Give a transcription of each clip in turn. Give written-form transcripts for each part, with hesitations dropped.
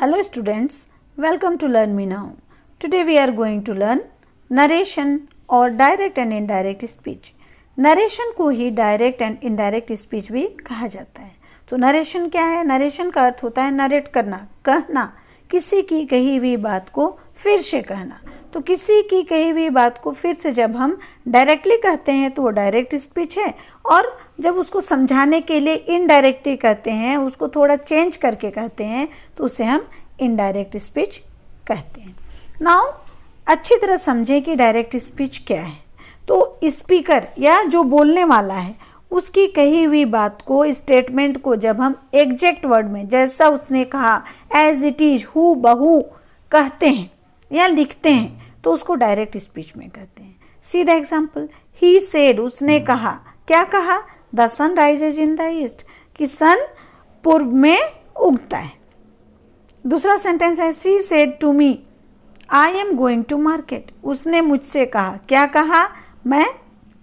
Hello students, welcome to Learn Me Now. Today we are going to learn narration or direct and indirect speech. Narration को ही direct and indirect speech भी कहा जाता है। तो narration क्या है? Narration का अर्थ होता है नरेट करना, कहना, किसी की कही हुई बात को फिर से कहना। तो किसी की कही हुई बात को फिर से जब हम डायरेक्टली कहते हैं तो वो डायरेक्ट स्पीच है, और जब उसको समझाने के लिए इनडायरेक्टली कहते हैं, उसको थोड़ा चेंज करके कहते हैं, तो उसे हम इनडायरेक्ट स्पीच कहते हैं। नाउ अच्छी तरह समझें कि डायरेक्ट स्पीच क्या है। तो स्पीकर या जो बोलने वाला है उसकी कही हुई बात को, स्टेटमेंट को जब हम एग्जैक्ट वर्ड में जैसा उसने कहा एज इट इज हू बहू कहते हैं या लिखते हैं तो उसको डायरेक्ट स्पीच में कहते हैं। See the example, he said, उसने कहा, क्या कहा? The sun rises in the east, कि सन पूर्व में उगता है। दूसरा सेंटेंस है she said to me I am going to market, उसने मुझसे कहा, क्या कहा? मैं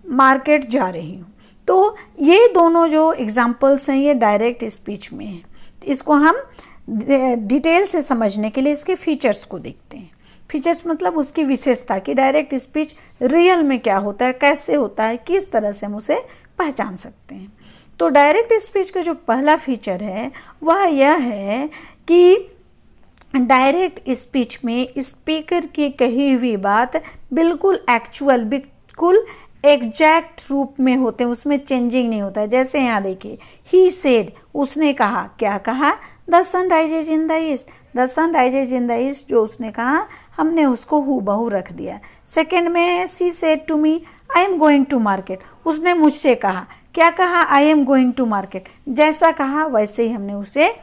मार्केट जा रही हूँ। तो ये दोनों जो एग्जाम्पल्स हैं ये डायरेक्ट स्पीच में हैं। इसको हम डिटेल से समझने के लिए इसके फीचर्स को देखते हैं। फीचर्स मतलब उसकी विशेषता, कि डायरेक्ट स्पीच रियल में क्या होता है, कैसे होता है, किस तरह से हम उसे पहचान सकते हैं। तो डायरेक्ट स्पीच का जो पहला फीचर है वह यह है कि डायरेक्ट स्पीच में स्पीकर की कही हुई बात बिल्कुल एक्चुअल, बिल्कुल एग्जैक्ट रूप में होते हैं, उसमें चेंजिंग नहीं होता है। जैसे यहाँ देखिए, ही सेड, उसने कहा, क्या कहा? The sun rises in the east, the sun rises in the east, जो उसने कहा हमने उसको हूबहू रख दिया। सेकंड में है she said to me I am going to market, उसने मुझसे कहा, क्या कहा? I am going to market, जैसा कहा वैसे ही हमने उसे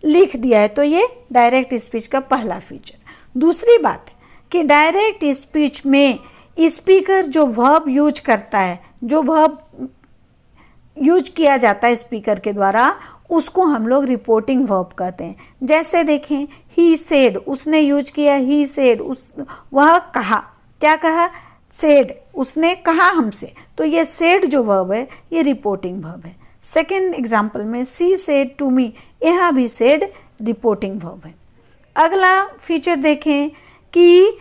लिख दिया है। तो ये डायरेक्ट स्पीच का पहला फीचर। दूसरी बात कि डायरेक्ट स्पीच में स्पीकर जो वर्ब यूज करता है, जो वर्ब यूज किया जाता है स्पीकर के द्वारा, उसको हम लोग रिपोर्टिंग वर्ब कहते हैं। जैसे देखें, ही सेड, उसने यूज किया ही सेड, वह कहा, क्या कहा? सेड, उसने कहा हमसे। तो ये सेड जो वर्ब है ये रिपोर्टिंग वर्ब है। सेकेंड एग्जाम्पल में सी सेड टू मी, यहाँ भी सेड रिपोर्टिंग वर्ब है। अगला फीचर देखें कि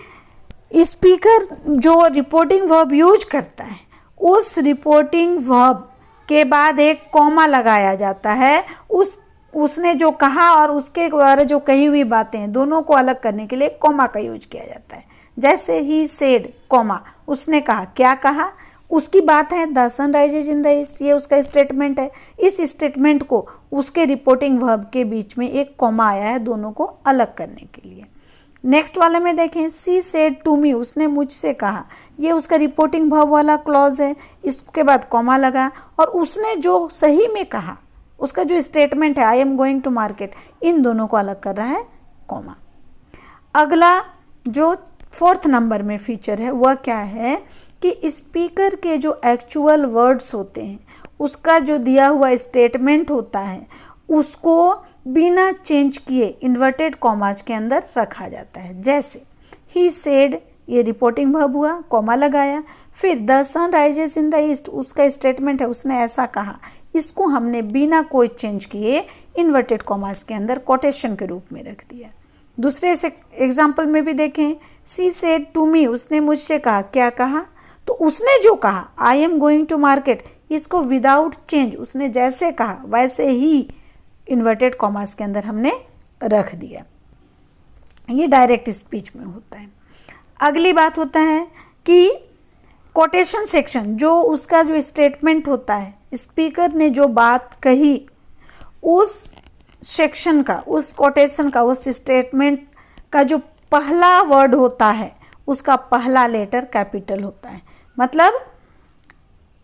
स्पीकर जो रिपोर्टिंग वर्ब यूज करता है, उस रिपोर्टिंग वर्ब के बाद एक कॉमा लगाया जाता है। उसने जो कहा और उसके द्वारा जो कही हुई बातें हैं दोनों को अलग करने के लिए कॉमा का यूज किया जाता है। जैसे ही सेड कॉमा, उसने कहा, क्या कहा? उसकी बात है the sun rises in the east, ये उसका स्टेटमेंट है। इस स्टेटमेंट को उसके रिपोर्टिंग वर्ब के बीच में एक कॉमा आया है दोनों को अलग करने के लिए। नेक्स्ट वाले में देखें, सी सेड टू मी, उसने मुझसे कहा, ये उसका रिपोर्टिंग वर्ब वाला क्लॉज है। इसके बाद कॉमा लगा और उसने जो सही में कहा, उसका जो स्टेटमेंट है I am going to market, इन दोनों को अलग कर रहा है कॉमा। अगला जो फोर्थ नंबर में फीचर है वह क्या है कि स्पीकर के जो एक्चुअल वर्ड्स होते हैं, उसका जो दिया हुआ स्टेटमेंट होता है, उसको बिना चेंज किए इन्वर्टेड कॉमाज के अंदर रखा जाता है। जैसे ही सेड, ये रिपोर्टिंग वर्ब हुआ, कॉमा लगाया, फिर the sun rises in the east, उसका स्टेटमेंट है, उसने ऐसा कहा, इसको हमने बिना कोई चेंज किए इन्वर्टेड कॉमाज के अंदर कोटेशन के रूप में रख दिया। दूसरे एग्जाम्पल में भी देखें, सी सेड टू मी, उसने मुझसे कहा, क्या कहा? तो उसने जो कहा I am going to market, इसको विदाउट चेंज, उसने जैसे कहा वैसे ही इन्वर्टेड कॉमास के अंदर हमने रख दिया। ये डायरेक्ट स्पीच में होता है। अगली बात होता है कि कोटेशन सेक्शन, जो उसका जो स्टेटमेंट होता है, स्पीकर ने जो बात कही, उस सेक्शन का, उस कोटेशन का, उस स्टेटमेंट का जो पहला वर्ड होता है उसका पहला लेटर कैपिटल होता है। मतलब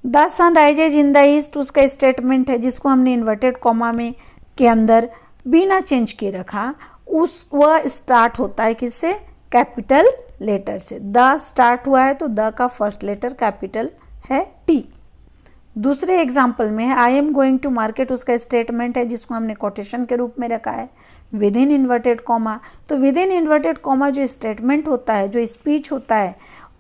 the sun rises in the east उसका स्टेटमेंट है जिसको हमने इन्वर्टेड कॉमा में के अंदर बिना चेंज किए रखा, वह स्टार्ट होता है किससे? कैपिटल लेटर से। द स्टार्ट हुआ है तो द का फर्स्ट लेटर कैपिटल है टी। दूसरे एग्जाम्पल में है I am going to market, उसका स्टेटमेंट है जिसको हमने कोटेशन के रूप में रखा है विद इन इन्वर्टेड कॉमा। तो विद इन इन्वर्टेड कॉमा जो स्टेटमेंट होता है, जो स्पीच होता है,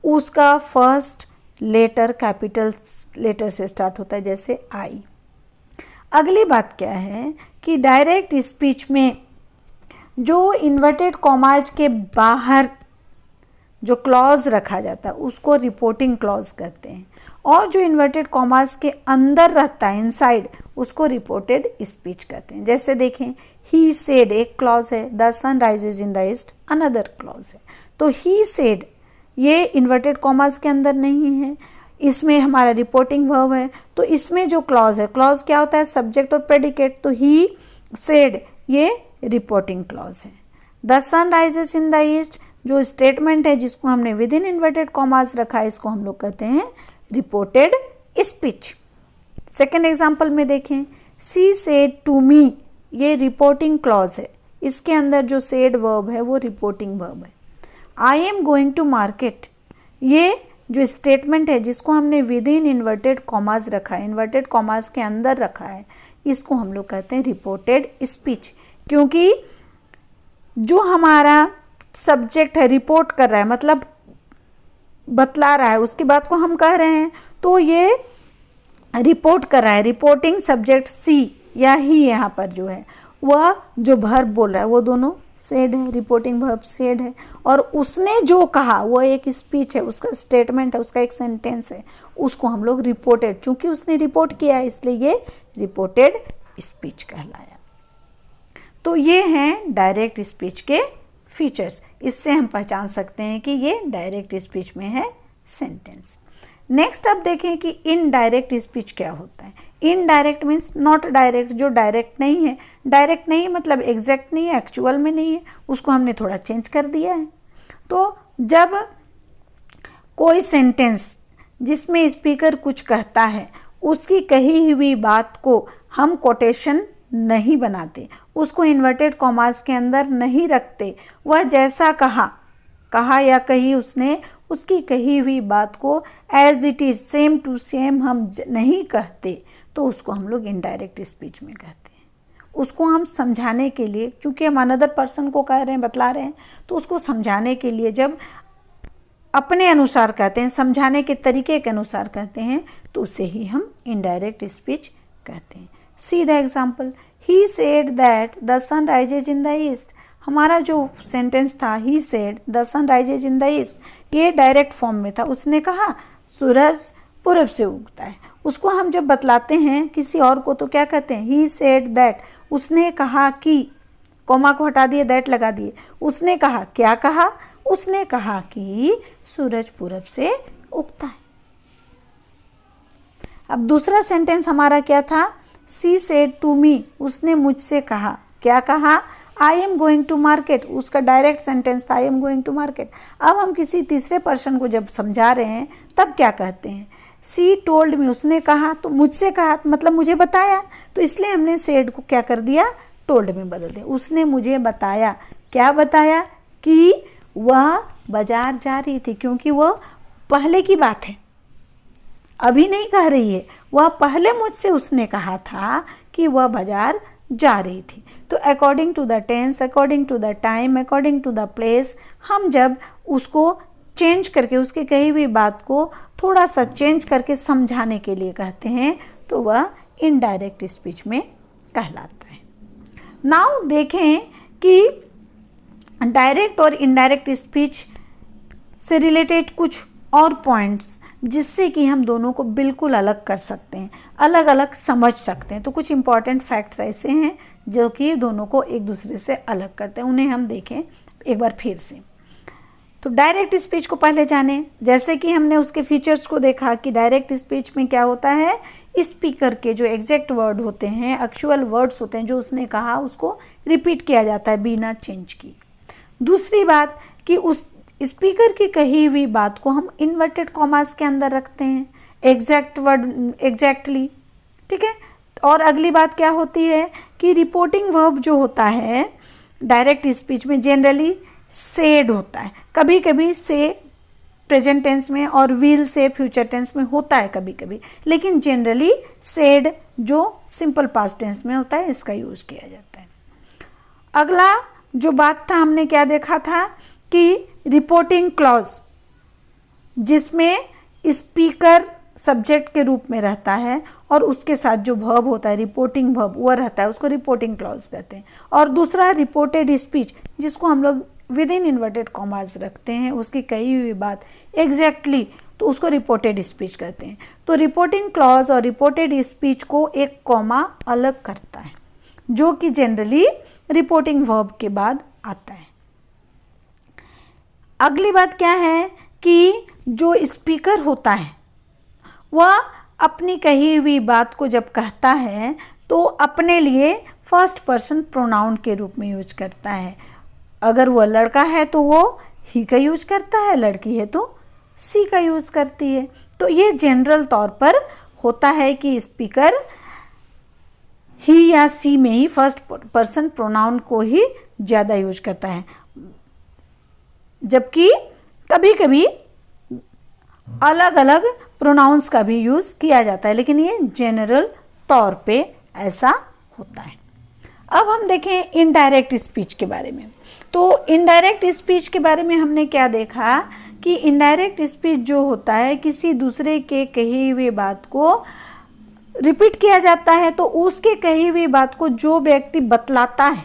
उसका फर्स्ट लेटर कैपिटल लेटर से स्टार्ट होता है, जैसे आई। अगली बात क्या है कि डायरेक्ट स्पीच में जो इन्वर्टेड कॉमाज के बाहर जो क्लॉज रखा जाता है उसको रिपोर्टिंग क्लॉज कहते हैं, और जो इन्वर्टेड कॉमास के अंदर रहता है इनसाइड उसको रिपोर्टेड स्पीच कहते हैं। जैसे देखें, ही सेड एक क्लॉज है, the sun rises in the east another clause है। तो ही सेड ये इन्वर्टेड कॉमास के अंदर नहीं है, इसमें हमारा रिपोर्टिंग वर्ब है। तो इसमें जो क्लॉज है, क्लॉज क्या होता है, सब्जेक्ट और प्रेडिकेट। तो ही सेड ये रिपोर्टिंग क्लॉज है। The sun rises in the east जो स्टेटमेंट है जिसको हमने विद इन इन्वर्टेड कॉमास रखा है, इसको हम लोग कहते हैं रिपोर्टेड स्पीच। सेकेंड एग्जाम्पल में देखें, सी सेड टू मी ये रिपोर्टिंग क्लॉज है, इसके अंदर जो सेड वर्ब है वो रिपोर्टिंग वर्ब है। I am going to market ये जो स्टेटमेंट है जिसको हमने विद इन इन्वर्टेड कॉमास रखा है, इन्वर्टेड कॉमास के अंदर रखा है, इसको हम लोग कहते हैं रिपोर्टेड स्पीच। क्योंकि जो हमारा सब्जेक्ट है रिपोर्ट कर रहा है, मतलब बतला रहा है, उसकी बात को हम कह रहे हैं, तो ये रिपोर्ट कर रहा है। रिपोर्टिंग सब्जेक्ट सी या ही यहाँ पर जो है वह जो वर्ब बोल रहा है वो दोनों सेड है, रिपोर्टिंग वर्ब सेड है, और उसने जो कहा वो एक स्पीच है, उसका स्टेटमेंट है, उसका एक सेंटेंस है, उसको हम लोग रिपोर्टेड, चूंकि उसने रिपोर्ट किया है इसलिए ये रिपोर्टेड स्पीच कहलाया। तो ये हैं डायरेक्ट स्पीच के फीचर्स, इससे हम पहचान सकते हैं कि ये डायरेक्ट स्पीच में है सेंटेंस। नेक्स्ट अब देखें कि इनडायरेक्ट स्पीच क्या होता है। इनडायरेक्ट मीन्स नॉट डायरेक्ट, जो डायरेक्ट नहीं है। डायरेक्ट नहीं मतलब एग्जैक्ट नहीं है, एक्चुअल में नहीं है, उसको हमने थोड़ा चेंज कर दिया है। तो जब कोई सेंटेंस जिसमें स्पीकर कुछ कहता है उसकी कही हुई बात को हम कोटेशन नहीं बनाते, उसको इन्वर्टेड कॉमास के अंदर नहीं रखते, वह जैसा कहा या कही उसने, उसकी कही हुई बात को as it is same to same हम नहीं कहते, तो उसको हम लोग इनडायरेक्ट स्पीच में कहते हैं। उसको हम समझाने के लिए, चूंकि हम अनदर पर्सन को कह रहे हैं, बतला रहे हैं, तो उसको समझाने के लिए जब अपने अनुसार कहते हैं, समझाने के तरीके के अनुसार कहते हैं, तो उसे ही हम इनडायरेक्ट स्पीच कहते हैं। See the example, he said that the sun rises in the east. हमारा जो सेंटेंस था he said the sun rises in the east, ये डायरेक्ट फॉर्म में था। उसने कहा सूरज पूरब से उगता है। उसको हम जब बतलाते हैं किसी और को तो क्या कहते हैं, ही सेड दैट, उसने कहा कि, कोमा को हटा दिए, दैट लगा दिए। उसने कहा, क्या कहा, उसने कहा कि सूरज पूरब से उगता है। अब दूसरा सेंटेंस हमारा क्या था, सी सेड टू मी, उसने मुझसे कहा, क्या कहा, I am going to market, उसका डायरेक्ट सेंटेंस था I am going to market. अब हम किसी तीसरे पर्सन को जब समझा रहे हैं तब क्या कहते हैं, सी टोल्ड मी, उसने कहा, तो मुझसे कहा मतलब मुझे बताया, तो इसलिए हमने सेड को क्या कर दिया, टोल्ड में बदल दिया। उसने मुझे बताया, क्या बताया, कि वह बाजार जा रही थी, क्योंकि वह पहले की बात है, अभी नहीं कह रही है, वह पहले मुझसे उसने कहा था कि वह बाजार जा रही थी। तो according to the tense, according to the time, according to the place, हम जब उसको चेंज करके, उसकी कही हुई बात को थोड़ा सा चेंज करके समझाने के लिए कहते हैं, तो वह इनडायरेक्ट स्पीच में कहलाता है। नाउ देखें कि डायरेक्ट और इनडायरेक्ट स्पीच से रिलेटेड कुछ और पॉइंट्स जिससे कि हम दोनों को बिल्कुल अलग कर सकते हैं, अलग अलग समझ सकते हैं। तो कुछ इंपॉर्टेंट फैक्ट्स ऐसे हैं जो कि दोनों को एक दूसरे से अलग करते हैं, उन्हें हम देखें एक बार फिर से। तो डायरेक्ट स्पीच को पहले जानें। जैसे कि हमने उसके फीचर्स को देखा कि डायरेक्ट स्पीच में क्या होता है, स्पीकर के जो एग्जैक्ट वर्ड होते हैं, एक्चुअल वर्ड्स होते हैं, जो उसने कहा उसको रिपीट किया जाता है बिना चेंज किए। दूसरी बात कि उस स्पीकर की कही हुई बात को हम इन्वर्टेड कॉमास के अंदर रखते हैं, एग्जैक्ट वर्ड एग्जैक्टली, ठीक है। और अगली बात क्या होती है कि रिपोर्टिंग वर्ब जो होता है डायरेक्ट स्पीच में जनरली सेड होता है, कभी कभी से प्रेजेंट टेंस में और विल से फ्यूचर टेंस में होता है कभी कभी, लेकिन जनरली सेड जो सिंपल पास्ट टेंस में होता है इसका यूज किया जाता है। अगला जो बात था, हमने क्या देखा था कि रिपोर्टिंग क्लॉज जिसमें स्पीकर सब्जेक्ट के रूप में रहता है और उसके साथ जो वर्ब होता है रिपोर्टिंग वर्ब वो रहता है, उसको रिपोर्टिंग क्लॉज कहते हैं। और दूसरा रिपोर्टेड स्पीच, जिसको हम लोग विद इन इन्वर्टेड कॉमास रखते हैं, उसकी कही हुई बात एग्जैक्टली तो उसको रिपोर्टेड स्पीच कहते हैं। तो रिपोर्टिंग क्लॉज और रिपोर्टेड स्पीच को एक कॉमा अलग करता है, जो कि जनरली रिपोर्टिंग वर्ब के बाद आता है। अगली बात क्या है कि जो स्पीकर होता है वह अपनी कही हुई बात को जब कहता है तो अपने लिए फर्स्ट पर्सन प्रोनाउन के रूप में यूज करता है। अगर वह लड़का है तो वो ही का यूज करता है, लड़की है तो सी का यूज करती है। तो ये जनरल तौर पर होता है कि स्पीकर ही या सी में ही फर्स्ट पर्सन प्रोनाउन को ही ज़्यादा यूज करता है, जबकि कभी कभी अलग अलग प्रोनाउंस का भी यूज़ किया जाता है, लेकिन ये जनरल तौर पे ऐसा होता है। अब हम देखें इनडायरेक्ट स्पीच के बारे में। तो इनडायरेक्ट स्पीच के बारे में हमने क्या देखा कि इनडायरेक्ट स्पीच जो होता है किसी दूसरे के कही हुई बात को रिपीट किया जाता है, तो उसके कही हुई बात को जो व्यक्ति बतलाता है,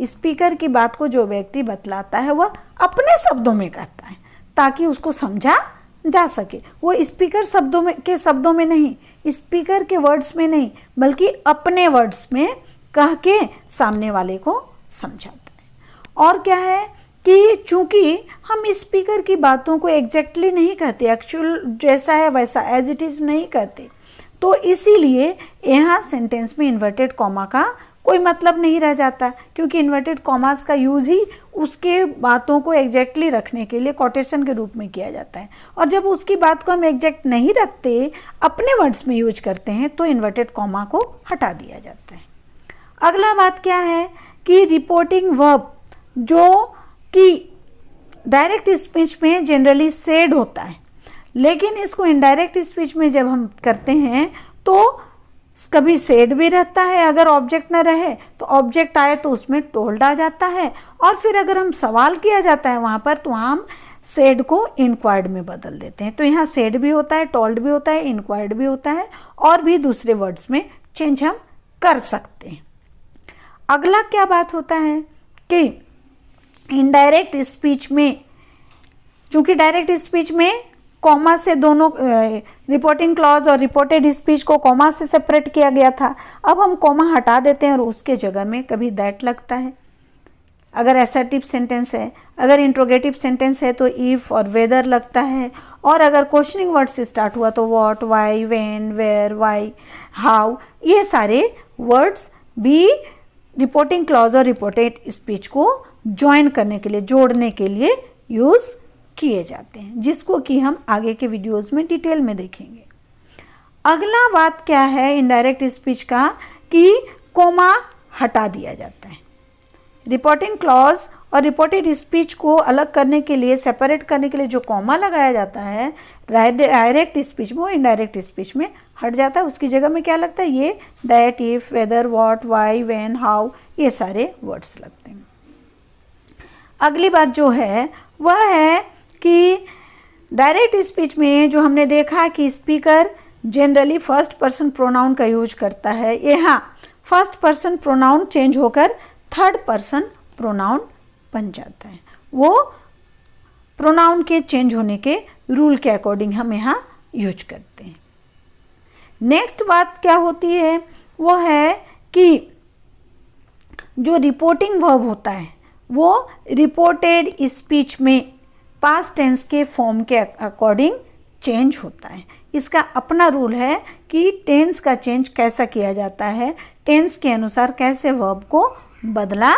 स्पीकर की बात को जो व्यक्ति बतलाता है वह अपने शब्दों में कहता है ताकि उसको समझा जा सके। वो स्पीकर शब्दों में नहीं, स्पीकर के वर्ड्स में नहीं, बल्कि अपने वर्ड्स में कह के सामने वाले को समझाता है। और क्या है कि चूंकि हम स्पीकर की बातों को एग्जैक्टली नहीं कहते, एक्चुअल जैसा है वैसा एज इट इज नहीं कहते, तो इसीलिए यहाँ सेंटेंस में इन्वर्टेड कॉमा का कोई मतलब नहीं रह जाता, क्योंकि इन्वर्टेड कॉमास का यूज़ ही उसके बातों को एग्जैक्टली रखने के लिए कोटेशन के रूप में किया जाता है। और जब उसकी बात को हम एग्जैक्ट नहीं रखते, अपने वर्ड्स में यूज करते हैं, तो इन्वर्टेड कॉमा को हटा दिया जाता है। अगला बात क्या है कि रिपोर्टिंग वर्ब जो कि डायरेक्ट स्पीच में जनरली सेड होता है, लेकिन इसको इनडायरेक्ट स्पीच में जब हम करते हैं तो कभी सेड भी रहता है, अगर ऑब्जेक्ट ना रहे तो ऑब्जेक्ट आए तो उसमें टोल्ड आ जाता है, और फिर अगर हम सवाल किया जाता है वहाँ पर तो हम सेड को इंक्वायर्ड में बदल देते हैं। तो यहाँ सेड भी होता है, टोल्ड भी होता है, इंक्वायर्ड भी होता है, और भी दूसरे वर्ड्स में चेंज हम कर सकते हैं। अगला क्या बात होता है कि इनडायरेक्ट स्पीच में, चूंकि डायरेक्ट स्पीच में कॉमा से दोनों रिपोर्टिंग क्लॉज और रिपोर्टेड स्पीच को कॉमा से सेपरेट किया गया था, अब हम कॉमा हटा देते हैं और उसके जगह में कभी दैट लगता है अगर असर्टिव सेंटेंस है, अगर इंट्रोगेटिव सेंटेंस है तो इफ और वेदर लगता है, और अगर क्वेश्चनिंग वर्ड से स्टार्ट हुआ तो what, why, when, where, why, how, ये सारे वर्ड्स भी रिपोर्टिंग क्लॉज और रिपोर्टेड स्पीच को ज्वाइन करने के लिए, जोड़ने के लिए यूज़ किए जाते हैं, जिसको कि हम आगे के वीडियोस में डिटेल में देखेंगे। अगला बात क्या है इनडायरेक्ट स्पीच का कि कॉमा हटा दिया जाता है। रिपोर्टिंग क्लॉज और रिपोर्टेड स्पीच को अलग करने के लिए, सेपरेट करने के लिए जो कॉमा लगाया जाता है डायरेक्ट स्पीच में, वो इनडायरेक्ट स्पीच में हट जाता है। उसकी जगह में क्या लगता है, ये that, if, whether, what, why, when, how, ये सारे वर्ड्स लगते हैं। अगली बात जो है वह है कि डायरेक्ट स्पीच में जो हमने देखा कि speaker generally first person pronoun का यूज करता है, यहाँ फर्स्ट पर्सन प्रोनाउन चेंज होकर थर्ड पर्सन प्रोनाउन बन जाता है। वो प्रोनाउन के चेंज होने के रूल के अकॉर्डिंग हम यहाँ यूज करते हैं। नेक्स्ट बात क्या होती है वो है कि जो रिपोर्टिंग वर्ब होता है वो रिपोर्टेड स्पीच में पास्ट टेंस के फॉर्म के अकॉर्डिंग चेंज होता है। इसका अपना रूल है कि टेंस का चेंज कैसा किया जाता है, टेंस के अनुसार कैसे वर्ब को बदला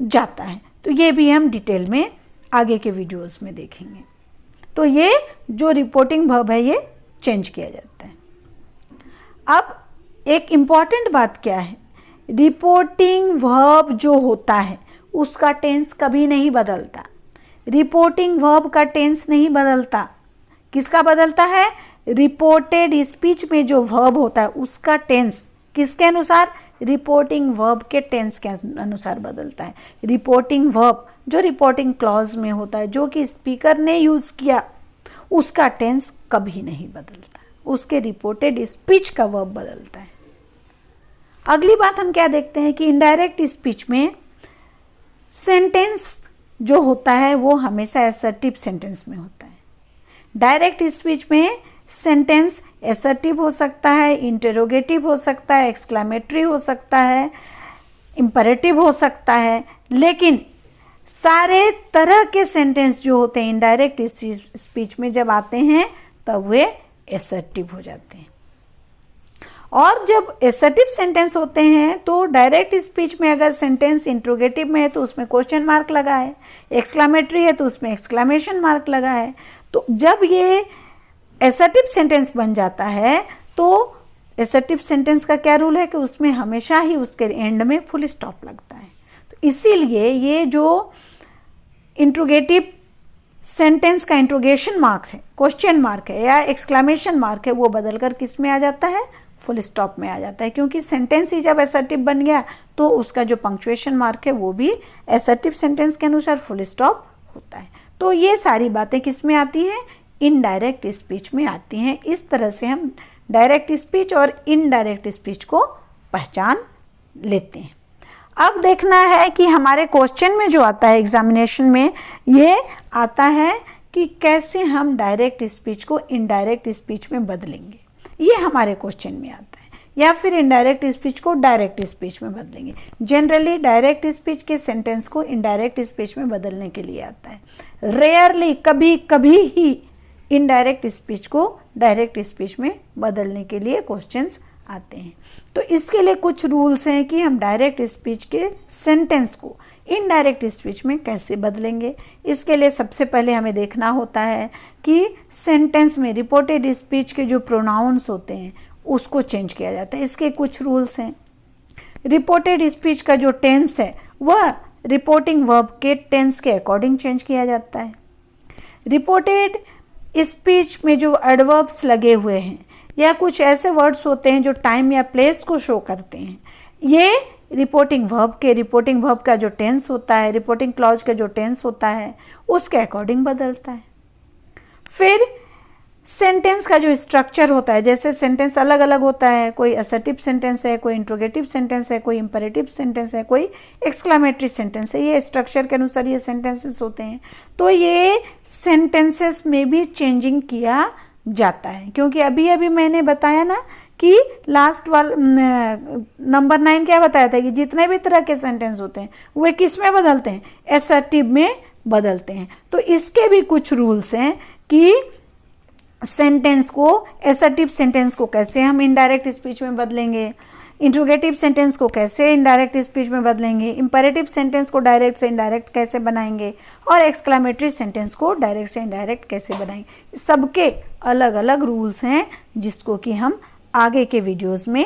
जाता है, तो ये भी हम डिटेल में आगे के वीडियोस में देखेंगे। तो ये जो रिपोर्टिंग वर्ब है ये चेंज किया जाता है। अब एक इम्पॉर्टेंट बात क्या है, रिपोर्टिंग वर्ब जो होता है उसका टेंस कभी नहीं बदलता। रिपोर्टिंग वर्ब का टेंस नहीं बदलता। किसका बदलता है, रिपोर्टेड स्पीच में जो वर्ब होता है उसका टेंस किसके अनुसार, रिपोर्टिंग वर्ब के टेंस के अनुसार बदलता है। रिपोर्टिंग वर्ब जो रिपोर्टिंग क्लॉज में होता है, जो कि स्पीकर ने यूज़ किया, उसका टेंस कभी नहीं बदलता। उसके रिपोर्टेड स्पीच का वर्ब बदलता है। अगली बात हम क्या देखते हैं कि इनडायरेक्ट स्पीच में सेंटेंस जो होता है वो हमेशा असर्टिव सेंटेंस में होता है। डायरेक्ट स्पीच में सेंटेंस असर्टिव हो सकता है, इंटरोगेटिव हो सकता है, एक्सक्लेमेटरी हो सकता है, इंपरेटिव हो सकता है, लेकिन सारे तरह के सेंटेंस जो होते हैं इनडायरेक्ट स्पीच में जब आते हैं तब वे असर्टिव हो जाते हैं। और जब असर्टिव सेंटेंस होते हैं तो डायरेक्ट स्पीच में अगर सेंटेंस इंट्रोगेटिव में है तो उसमें क्वेश्चन मार्क लगा है, एक्सक्लेमेटरी है तो उसमें एक्सक्लेमेशन मार्क लगा है। तो जब ये असर्टिव सेंटेंस बन जाता है तो असर्टिव सेंटेंस का क्या रूल है कि उसमें हमेशा ही उसके एंड में फुल स्टॉप लगता है। तो इसीलिए ये जो इंट्रोगेटिव सेंटेंस का इंट्रोगेशन मार्क है, क्वेश्चन मार्क है या एक्सक्लेमेशन मार्क है, वो बदल कर किस में आ जाता है, फुल स्टॉप में आ जाता है। क्योंकि सेंटेंस ही जब असर्टिव बन गया तो उसका जो पंक्चुएशन मार्क है वो भी असर्टिव सेंटेंस के अनुसार फुल स्टॉप होता है। तो ये सारी बातें किस में आती हैं, इनडायरेक्ट स्पीच में आती हैं। इस तरह से हम डायरेक्ट स्पीच और इनडायरेक्ट स्पीच को पहचान लेते हैं। अब देखना है कि हमारे क्वेश्चन में जो आता है एग्जामिनेशन में, ये आता है कि कैसे हम डायरेक्ट स्पीच को इनडायरेक्ट स्पीच में बदलेंगे, ये हमारे क्वेश्चन में आता है, या फिर इनडायरेक्ट स्पीच को डायरेक्ट स्पीच में बदलेंगे। जनरली डायरेक्ट स्पीच के सेंटेंस को इनडायरेक्ट स्पीच में बदलने के लिए आता है। रेयरली, कभी कभी ही इनडायरेक्ट स्पीच को डायरेक्ट स्पीच में बदलने के लिए क्वेश्चंस आते हैं। तो इसके लिए कुछ रूल्स हैं कि हम डायरेक्ट स्पीच के सेंटेंस को इनडायरेक्ट स्पीच में कैसे बदलेंगे। इसके लिए सबसे पहले हमें देखना होता है कि सेंटेंस में रिपोर्टेड स्पीच के जो प्रोनाउंस होते हैं उसको चेंज किया जाता है। इसके कुछ रूल्स हैं। रिपोर्टेड स्पीच का जो टेंस है वह रिपोर्टिंग वर्ब के टेंस के अकॉर्डिंग चेंज किया जाता है। रिपोर्टेड स्पीच में जो एडवर्ब्स लगे हुए हैं या कुछ ऐसे वर्ड्स होते हैं जो टाइम या प्लेस को शो करते हैं, ये रिपोर्टिंग वर्ब का जो टेंस होता है, रिपोर्टिंग क्लॉज का जो टेंस होता है उसके अकॉर्डिंग बदलता है। फिर सेंटेंस का जो स्ट्रक्चर होता है, जैसे सेंटेंस अलग अलग होता है, कोई असर्टिव सेंटेंस है, कोई इंट्रोगेटिव सेंटेंस है, कोई इंपरेटिव सेंटेंस है, कोई एक्सक्लेमेटरी सेंटेंस है, ये स्ट्रक्चर के अनुसार ये सेंटेंसेस होते हैं। तो ये सेंटेंसेस में भी चेंजिंग किया जाता है, क्योंकि अभी अभी मैंने बताया ना कि लास्ट वाला नंबर 9 क्या बताया था कि जितने भी तरह के सेंटेंस होते हैं वे किस में बदलते हैं, असर्टिव में बदलते हैं। तो इसके भी कुछ रूल्स हैं कि सेंटेंस को, असर्टिव सेंटेंस को कैसे हम इनडायरेक्ट स्पीच में बदलेंगे, इंट्रोगेटिव सेंटेंस को कैसे इनडायरेक्ट स्पीच में बदलेंगे, इंपरेटिव सेंटेंस को डायरेक्ट से इनडायरेक्ट कैसे बनाएंगे और एक्सक्लेमेटरी सेंटेंस को डायरेक्ट से इनडायरेक्ट कैसे बनाएंगे। सबके अलग अलग रूल्स हैं जिसको कि हम आगे के वीडियोस में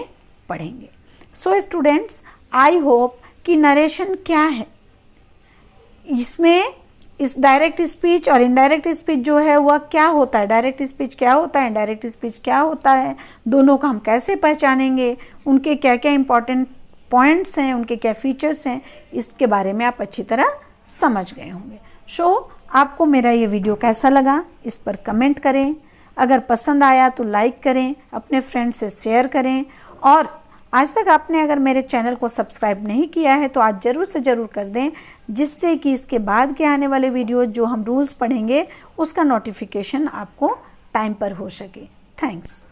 पढ़ेंगे। सो स्टूडेंट्स, आई होप कि नरेशन क्या है, इसमें इस डायरेक्ट स्पीच और इनडायरेक्ट स्पीच जो है वह क्या होता है, डायरेक्ट स्पीच क्या होता है, इनडायरेक्ट स्पीच क्या होता है, दोनों को हम कैसे पहचानेंगे, उनके क्या क्या इंपॉर्टेंट पॉइंट्स हैं, उनके क्या फीचर्स हैं, इसके बारे में आप अच्छी तरह समझ गए होंगे। सो आपको मेरा ये वीडियो कैसा लगा इस पर कमेंट करें। अगर पसंद आया तो लाइक करें, अपने फ्रेंड्स से शेयर करें, और आज तक आपने अगर मेरे चैनल को सब्सक्राइब नहीं किया है तो आज ज़रूर से ज़रूर कर दें, जिससे कि इसके बाद के आने वाले वीडियो जो हम रूल्स पढ़ेंगे उसका नोटिफिकेशन आपको टाइम पर हो सके। थैंक्स।